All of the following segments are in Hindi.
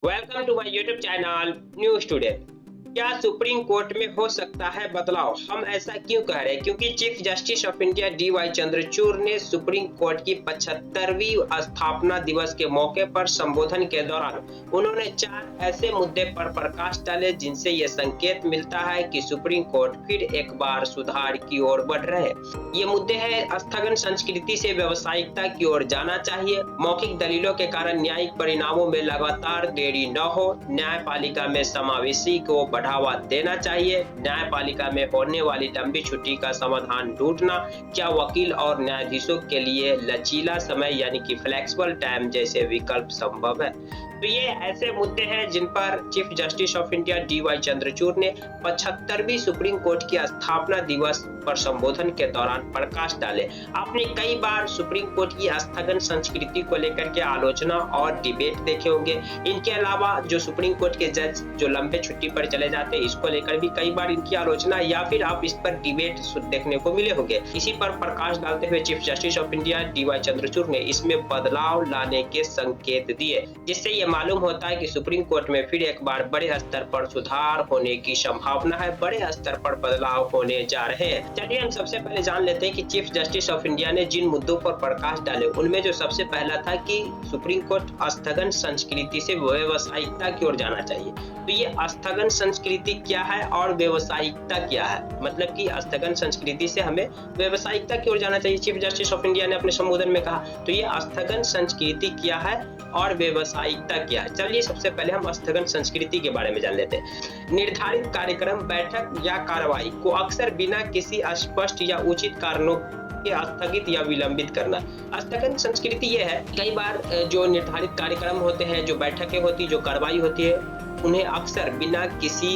Welcome to my YouTube channel news today. क्या सुप्रीम कोर्ट में हो सकता है बदलाव? हम ऐसा क्यों कह रहे हैं? क्योंकि chief justice of India D.Y.. Chandrachud ने सुप्रीम कोर्ट की 75वीं स्थापना दिवस के मौके पर संबोधन के दौरान उन्होंने 4 ऐसे मुद्दे पर प्रकाश डाले जिनसे ये संकेत मिलता है कि सुप्रीम कोर्ट फिर एक बार सुधार की ओर बढ़ रहे हैं। ये मुद्दे हैं स्थगन संस्कृति से व्यावसायिकता की ओर जाना चाहिए, मौखिक दलीलों के कारण न्यायिक परिणामों में लगातार देरी न हो, न्यायपालिका में समावेशी को बढ़ावा देना चाहिए, न्यायपालिका में होने वाली लंबी छुट्टी का समाधान ढूंढना, क्या वकील और न्यायाधीशों के लिए लचीला समय यानी कि फ्लेक्सिबल टाइम जैसे विकल्प संभव है। तो ये ऐसे मुद्दे हैं जिन पर chief justice of India D.Y.. Chandrachud ने 75वीं सुप्रीम कोर्ट की स्थापना दिवस पर संबोधन के दौरान प्रकाश डाले। आपने कई बार सुप्रीम कोर्ट की स्थगन संस्कृति को लेकर के आलोचना और डिबेट देखे होंगे। इनके अलावा जो सुप्रीम कोर्ट के जज जो लंबे छुट्टी पर चले जाते हैं, इसको लेकर भी कई बार इनकी आलोचना या फिर आप इस पर डिबेट देखने को मिले होंगे। इसी पर प्रकाश डालते हुए chief justice of India D.Y.. Chandrachud ने इसमें बदलाव लाने के संकेत दिए, जिससे ये मालूम होता है कि सुप्रीम कोर्ट में फिर एक बार बड़े स्तर पर सुधार होने की संभावना है, बड़े स्तर पर बदलाव होने जा रहे हैं। चलिए हम सबसे पहले जान लेते हैं कि चीफ जस्टिस ऑफ इंडिया ने जिन मुद्दों पर प्रकाश डाले उनमें जो सबसे पहला था कि सुप्रीम कोर्ट स्थगन संस्कृति से व्यावसायिकता की ओर जाना चाहिए। तो ये स्थगन संस्कृति क्या है और व्यावसायिकता क्या है? मतलब कि स्थगन संस्कृति से हमें व्यावसायिकता की ओर जाना चाहिए, चीफ जस्टिस ऑफ इंडिया ने अपने संबोधन में कहा। तो ये स्थगन संस्कृति क्या है और व्यावसायिकता क्या है? चलिए सबसे पहले हम स्थगन संस्कृति के बारे में जान लेते हैं। निर्धारित कार्यक्रम, बैठक या कार्रवाई को अक्सर बिना किसी स्पष्ट या उचित कारणों के स्थगित या विलंबित करना। स्थगन संस्कृति ये है, कई बार जो निर्धारित कार्यक्रम होते हैं, जो बैठकें होती, जो कार्रवाई होती है, उन्हें अक्सर बिना किसी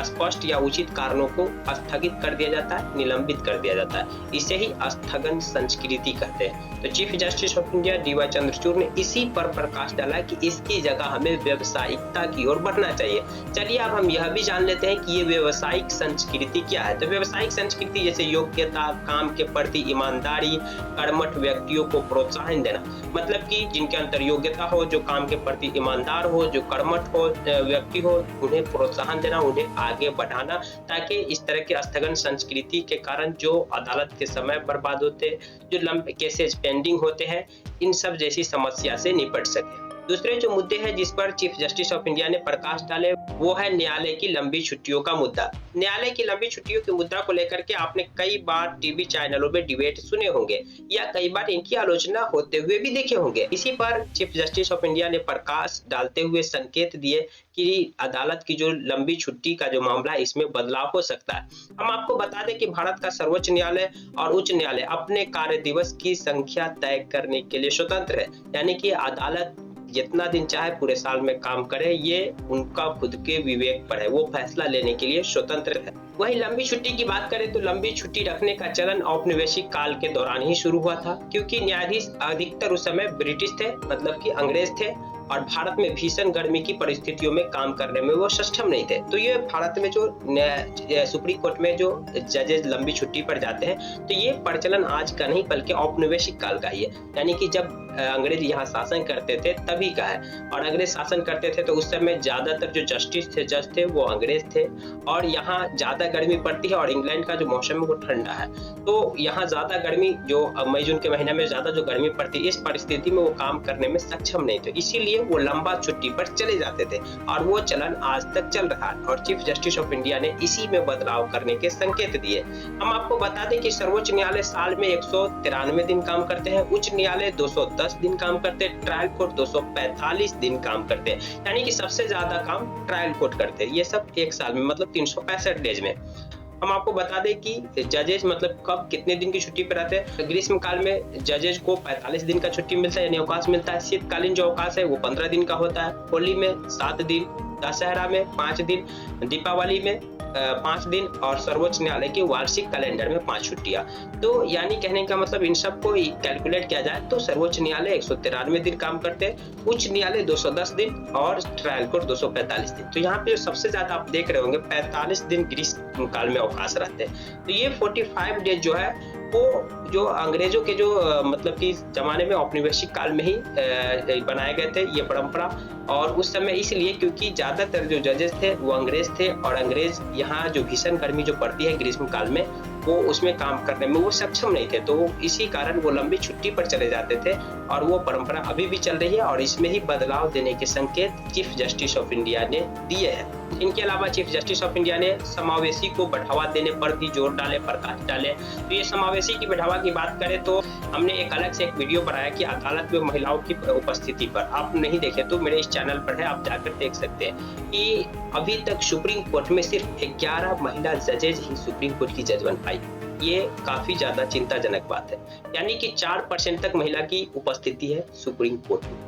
स्पष्ट या उचित कारणों को स्थगित कर दिया जाता है, निलंबित कर दिया जाता है। इसे ही स्थगन संस्कृति कहते हैं। तो chief justice of India D.Y.. Chandrachud ने इसी पर प्रकाश डाला कि इसकी जगह हमें व्यावसायिकता की ओर बढ़ना चाहिए। चलिए अब हम यह भी जान लेते हैं कि ये व्यावसायिक संस्कृति क्या है। तो व्यावसायिक संस्कृति जैसे योग्यता, काम के प्रति ईमानदारी, कर्मठ व्यक्तियों को प्रोत्साहन देना, मतलब कि जिनके अंदर योग्यता हो, जो काम के प्रति ईमानदार हो, जो कर्मठ हो व्यक्ति हो, उन्हें प्रोत्साहन देना, उन्हें आगे बढ़ाना, ताकि इस तरह के स्थगन संस्कृति के कारण जो अदालत के समय बर्बाद होते, जो लंबे केसेस पेंडिंग होते हैं, इन सब जैसी समस्या से निपट सके। दूसरे जो मुद्दे हैं जिस पर चीफ जस्टिस ऑफ इंडिया ने प्रकाश डाले वो है न्यायालय की लंबी छुट्टियों का मुद्दा। न्यायालय की लंबी छुट्टियों के मुद्दा को लेकर के आपने कई बार टीवी चैनलों में डिबेट सुने होंगे या कई बार इनकी आलोचना होते हुए भी देखे होंगे। इसी पर चीफ जस्टिस ऑफ इंडिया ने प्रकाश डालते हुए संकेत दिए कि अदालत की जो लंबी छुट्टी का जो मामला है, इसमें बदलाव हो सकता है। हम आपको बता दें कि भारत का सर्वोच्च न्यायालय और उच्च न्यायालय अपने कार्य दिवस की संख्या तय करने के लिए स्वतंत्र है, यानी कि अदालत जितना दिन चाहे पूरे साल में काम करे, ये उनका खुद के विवेक पर है, वो फैसला लेने के लिए स्वतंत्र है। वही लंबी छुट्टी की बात करें तो लंबी छुट्टी रखने का चलन औपनिवेशिक काल के दौरान ही शुरू हुआ था, क्योंकि न्यायाधीश अधिकतर उस समय ब्रिटिश थे, मतलब कि अंग्रेज थे, और भारत में भीषण गर्मी की परिस्थितियों में काम करने में वो सक्षम नहीं थे। तो ये भारत में जो सुप्रीम कोर्ट में जो जजेस लंबी छुट्टी पर जाते हैं, तो ये प्रचलन आज का नहीं बल्कि औपनिवेशिक काल का ही है, यानी कि जब अंग्रेज यहाँ शासन करते थे तभी का है। और अंग्रेज शासन करते थे तो उस समय ज्यादातर जो जस्टिस थे, जज थे, वो अंग्रेज थे, और यहाँ ज्यादा गर्मी पड़ती है और इंग्लैंड का जो मौसम है वो ठंडा है, तो यहाँ ज्यादा गर्मी, जो मई जून के महीने में ज्यादा जो गर्मी पड़ती है, इस परिस्थिति में वो काम करने में सक्षम नहीं थे, इसीलिए वो लंबा छुट्टी पर चले जाते थे, और वो चलन आज तक चल रहा है। और चीफ जस्टिस ऑफ इंडिया ने इसी में बदलाव करने के संकेत दिए। हम आपको बता दें कि सर्वोच्च न्यायालय साल में 193 दिन काम करते हैं, उच्च न्यायालय 210 दिन काम करते हैं, ट्रायल कोर्ट 245 दिन काम करते हैं, यानी कि सबसे ज्यादा काम ट्रायल कोर्ट करते हैं। ये सब एक साल में, मतलब 365 डेज में। हम आपको बता दें कि जजेस मतलब कब कितने दिन की छुट्टी पर रहते हैं। ग्रीष्म काल में जजेस को 45 दिन का छुट्टी मिलता है, यानी अवकाश मिलता है। शीतकालीन जो अवकाश है वो 15 दिन का होता है। होली में 7 दिन, दशहरा में 5 दिन, दीपावली में 5 दिन, और सर्वोच्च न्यायालय के वार्षिक कैलेंडर में 5 छुट्टियां। तो यानी कहने का मतलब इन सब को कैलकुलेट किया जाए तो सर्वोच्च न्यायालय 193 दिन काम करते हैं, उच्च न्यायालय 210 दिन और ट्रायल कोर्ट 245 दिन। तो यहाँ पे सबसे ज्यादा आप देख रहे होंगे 45 दिन ग्रीष्म काल में अवकाश रहते हैं। तो ये 45 डेज जो है वो जो अंग्रेजों के जो मतलब कि जमाने में औपनिवेशिक काल में ही बनाए गए थे ये परंपरा। और उस समय इसलिए क्योंकि ज्यादातर जो जजेस थे वो अंग्रेज थे, और अंग्रेज यहाँ जो भीषण गर्मी जो पड़ती है ग्रीष्म काल में, वो उसमें काम करने में वो सक्षम नहीं थे, तो इसी कारण वो लंबी छुट्टी पर चले जाते थे। और वो परंपरा अभी भी चल रही है, और इसमें ही बदलाव देने के संकेत चीफ जस्टिस ऑफ इंडिया ने दिए हैं। इनके अलावा चीफ जस्टिस ऑफ इंडिया ने समावेशी को बढ़ावा देने पर भी जोर डाले, प्रकाश डाले। तो ये समावेशी की बढ़ावा की बात करें तो हमने एक अलग से एक वीडियो बनाया कि अदालत में महिलाओं की उपस्थिति पर, आप नहीं देखे तो मेरे इस चैनल पर है, आप जाकर देख सकते हैं कि अभी तक सुप्रीम कोर्ट में सिर्फ 11 महिला जजेज ही सुप्रीम कोर्ट की जज बन पाई। ये काफी ज्यादा चिंताजनक बात है, यानी कि 4% तक महिला की उपस्थिति है सुप्रीम कोर्ट में।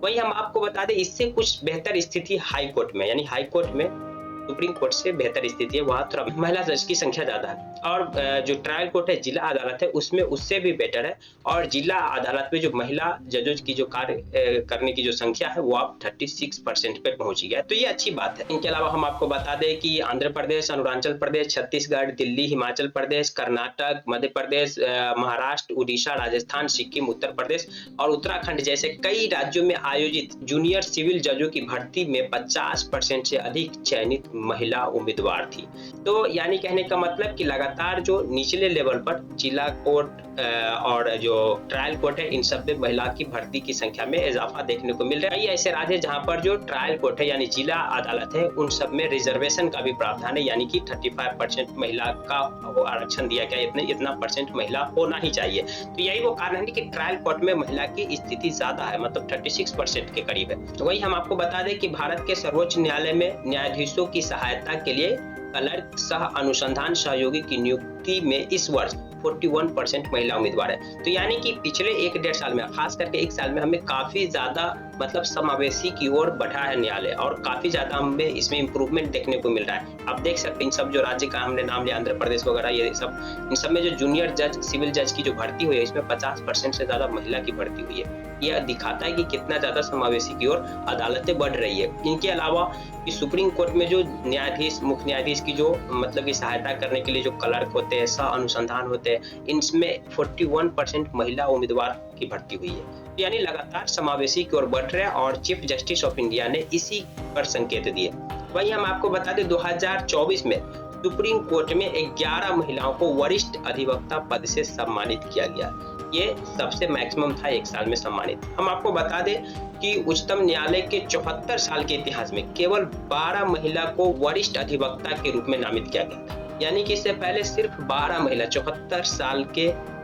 वही हम आपको बता दें, इससे कुछ बेहतर स्थिति हाई कोर्ट में, यानी हाई कोर्ट में सुप्रीम कोर्ट से बेहतर स्थिति है, वहां थोड़ा महिला जज की संख्या ज्यादा है। और जो ट्रायल कोर्ट है, जिला अदालत है, उसमें उससे भी बेटर है। और जिला अदालत में जो महिला जजों की जो कार्य करने की जो संख्या है वो अब 36% पे पहुंच गया है, तो ये अच्छी बात है। इनके अलावा हम आपको बता दें कि आंध्र प्रदेश, अरुणाचल प्रदेश, छत्तीसगढ़, दिल्ली, हिमाचल प्रदेश, कर्नाटक, मध्य प्रदेश, महाराष्ट्र, उड़ीसा, राजस्थान, सिक्किम, उत्तर प्रदेश और उत्तराखंड जैसे कई राज्यों में आयोजित जूनियर सिविल जजों की भर्ती में 50% से अधिक चयनित महिला उम्मीदवार थी। तो यानी कहने का मतलब कि लगातार जो निचले लेवल पर जिला कोर्ट और जो ट्रायल कोर्ट है, इन सब में महिला की भर्ती की संख्या में इजाफा देखने को मिल रहा है। कई ऐसे राज्य है जहां पर जो ट्रायल कोर्ट है यानी जिला अदालत है, उन सब में रिजर्वेशन का भी प्रावधान है, यानी कि 35% महिला का आरक्षण दिया गया, इतना परसेंट महिला होना ही चाहिए। तो यही वो कारण है कि ट्रायल कोर्ट में महिला की स्थिति ज्यादा है, मतलब 36% के करीब है। तो वही हम आपको बता दें कि भारत के सर्वोच्च न्यायालय में न्यायाधीशों की सहायता के लिए क्लर्क सह अनुसंधान सहयोगी की नियुक्ति में इस वर्ष 41% महिला उम्मीदवार है। तो यानी कि पिछले 1-1.5 साल में, खास करके 1 साल में, हमें काफी ज्यादा मतलब समावेशी की ओर बढ़ा है न्यायालय, और काफी ज्यादा हमें इसमें इंप्रूवमेंट देखने को मिल रहा है। आप देख सकते हैं इन सब जो राज्य का हमने नाम लिया, आंध्र प्रदेश वगैरह, ये सब, इन सब में जो जूनियर जज, सिविल जज की जो भर्ती हुई है, इसमें 50% से ज्यादा महिला की भर्ती हुई है। यह दिखाता है कि कितना ज्यादा समावेशी की ओर अदालतें बढ़ रही है। इनके अलावा कि सुप्रीम कोर्ट में जो न्यायाधीश, मुख्य न्यायाधीश की जो मतलब की सहायता करने के लिए जो क्लर्क होते हैं, सह अनुसंधान होते हैं, इनमें 41% महिला उम्मीदवार की भर्ती हुई है। यानी लगातार समावेशी की ओर बढ़ रहा है, और चीफ जस्टिस ऑफ इंडिया ने इसी पर संकेत दिए। वही हम आपको बता दें 2024 में सुप्रीम कोर्ट में 11 महिलाओं को वरिष्ठ अधिवक्ता पद से सम्मानित किया गया। ये सबसे मैक्सिमम था 1 साल में सम्मानित। हम आपको बता दें कि उच्चतम न्यायालय के 74 साल के इतिहास में केवल 12 महिला को वरिष्ठ अधिवक्ता के रूप में नामित किया गया, यानी कि इससे पहले सिर्फ 12 महिला 74 साल के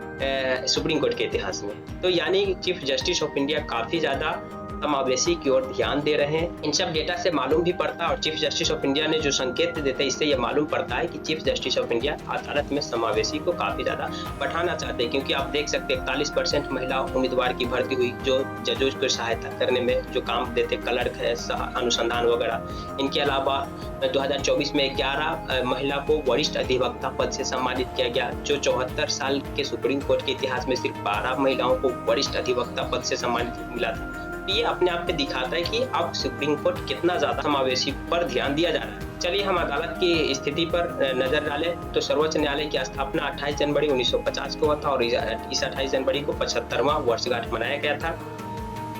सुप्रीम कोर्ट के इतिहास में। तो यानी चीफ जस्टिस ऑफ इंडिया काफी ज्यादा समावेशी की ओर ध्यान दे रहे हैं। इन सब डेटा से मालूम भी पड़ता है, और चीफ जस्टिस ऑफ इंडिया ने जो संकेत देते हैं, इससे यह मालूम पड़ता है कि चीफ जस्टिस ऑफ इंडिया अदालत में समावेशी को काफी ज्यादा बढ़ाना चाहते हैं। क्योंकि आप देख सकते हैं 41% महिला उम्मीदवार की भर्ती हुई, जो जजों को सहायता करने में जो काम देते, क्लर्क है, सह अनुसंधान वगैरह। इनके अलावा 2024 में 11 महिला को वरिष्ठ अधिवक्ता पद से सम्मानित किया गया, जो 74 साल के सुप्रीम कोर्ट के इतिहास में सिर्फ 12 महिलाओं को वरिष्ठ अधिवक्ता पद से सम्मानित मिला था। ये अपने आप में दिखाता है कि अब सुप्रीम कोर्ट कितना ज्यादा समावेशी पर ध्यान दिया जा रहा है। चलिए हम अदालत की स्थिति पर नजर डालें तो सर्वोच्च न्यायालय की स्थापना 28 जनवरी 1950 को हुआ था, और इस 28 जनवरी को 75वां वर्षगांठ मनाया गया था।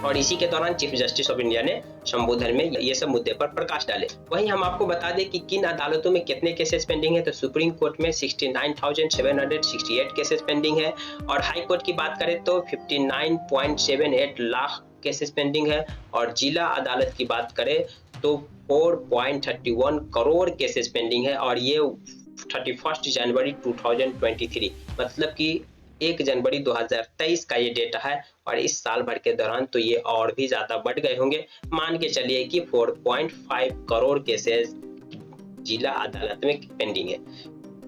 और इसी के दौरान चीफ जस्टिस ऑफ इंडिया ने संबोधन में ये सब मुद्दे पर प्रकाश डाले। वहीं हम आपको बता दें कि किन अदालतों में कितने केसेस पेंडिंग है, तो सुप्रीम कोर्ट में 69,768 केसेस पेंडिंग है, और हाई कोर्ट की बात करें तो 59.78 लाख केसेस पेंडिंग है, और जिला अदालत की बात करें तो 4.31 करोड़ केसेस पेंडिंग है। और ये 31 जनवरी 2023 मतलब कि 1 जनवरी 2023 का ये डेटा है, और इस साल भर के दौरान तो ये और भी ज्यादा बढ़ गए होंगे। मान के चलिए कि 4.5 करोड़ केसेस जिला अदालत में पेंडिंग है।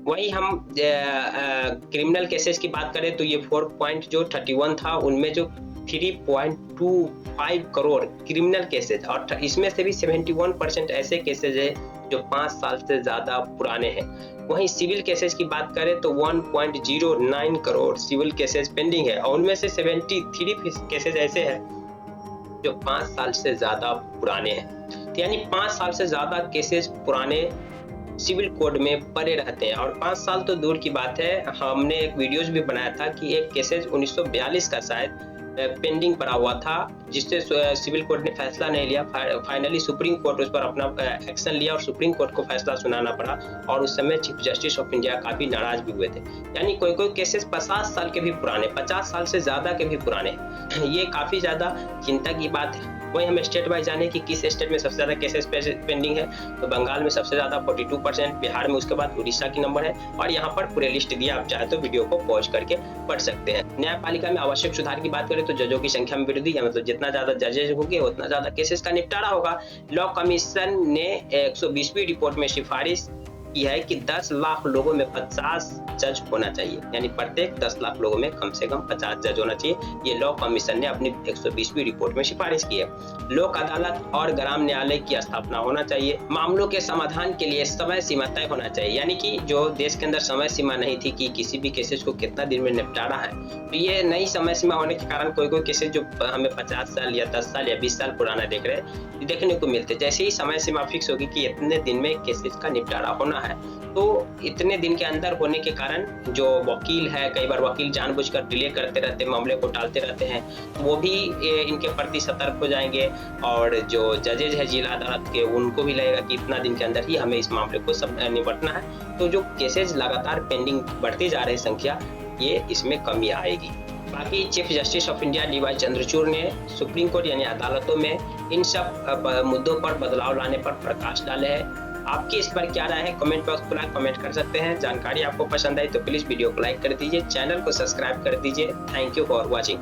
वही हम क्रिमिनल केसेस की बात करें तो ये 4.31 था, उनमें जो 3.25 करोड़ क्रिमिनल केसेस, और इसमें से भी 71% ऐसे केसेस है जो 5 साल से ज्यादा पुराने हैं। वहीं सिविल केसेस की बात करें तो 1.09 करोड़ सिविल केसेस पेंडिंग है, और उनमें से 73 केसेस ऐसे हैं जो 5 साल से ज्यादा पुराने हैं। तो यानी 5 साल से ज्यादा केसेस पुराने सिविल कोड में पड़े रहते हैं। और 5 साल तो दूर की बात है, हमने एक वीडियोज भी बनाया था कि एक केसेज 1942 का शायद पेंडिंग पड़ा हुआ था, जिससे सिविल कोर्ट ने फैसला नहीं लिया। फाइनली सुप्रीम कोर्ट उस पर अपना एक्शन लिया और सुप्रीम कोर्ट को फैसला सुनाना पड़ा, और उस समय चीफ जस्टिस ऑफ इंडिया काफी नाराज भी हुए थे। यानी कोई कोई केसेस 50 साल के भी पुराने, 50 साल से ज्यादा के भी पुराने, ये काफी ज्यादा चिंता की बात है। वही हम स्टेट वाइज जाने कि किस स्टेट में सबसे ज्यादा केसेस पेंडिंग है, तो बंगाल में सबसे ज्यादा 42%, बिहार में उसके बाद उड़ीसा की नंबर है, और यहाँ पर पूरे लिस्ट दिया, आप चाहे तो वीडियो को पॉज करके पढ़ सकते हैं। न्यायपालिका में आवश्यक सुधार की बात करें तो जजों की संख्या में वृद्धि, मतलब जितना ज्यादा जजेज होंगे उतना ज्यादा केसेस का निपटारा होगा। लॉ कमीशन ने 120वीं रिपोर्ट में सिफारिश की है कि 10 लाख लोगों में 50 जज होना चाहिए, यानी प्रत्येक 10 लाख लोगों में कम से कम 50 जज होना चाहिए। ये लॉ कमीशन ने अपनी 120वीं रिपोर्ट में सिफारिश की है। लोक अदालत और ग्राम न्यायालय की स्थापना होना चाहिए। मामलों के समाधान के लिए समय सीमा तय होना चाहिए, यानी कि जो देश के अंदर समय सीमा नहीं थी कि किसी भी केसेस को कितना दिन में निपटाना है, तो ये नई समय सीमा होने के कारण कोई कोई केसेस जो हमें 50 साल या 10 साल या 20 साल पुराना देखने को मिलते, जैसे ही समय सीमा फिक्स होगी कि इतने दिन में केसेस का निपटारा होना है, तो इतने दिन के अंदर होने के कारण जो वकील है, कई बार वकील जानबूझकर डिले करते रहते, मामले को टालते रहते हैं, वो भी इनके प्रति सतर्क हो जाएंगे, और जो जजेज है जिला अदालत के, उनको भी लगेगा कि इतना दिन के अंदर ही हमें इस मामले को निपटना है। तो जो केसेज लगातार पेंडिंग बढ़ती जा रही संख्या, ये इसमें कमी आएगी। बाकी chief justice of India DY Chandrachud ने सुप्रीम कोर्ट यानी अदालतों में इन सब मुद्दों पर बदलाव लाने पर प्रकाश डाले हैं। आपकी इस पर क्या राय है, कमेंट बॉक्स खुला कमेंट कर सकते हैं। जानकारी आपको पसंद आई तो प्लीज वीडियो को लाइक कर दीजिए, चैनल को सब्सक्राइब कर दीजिए। Thank you for watching.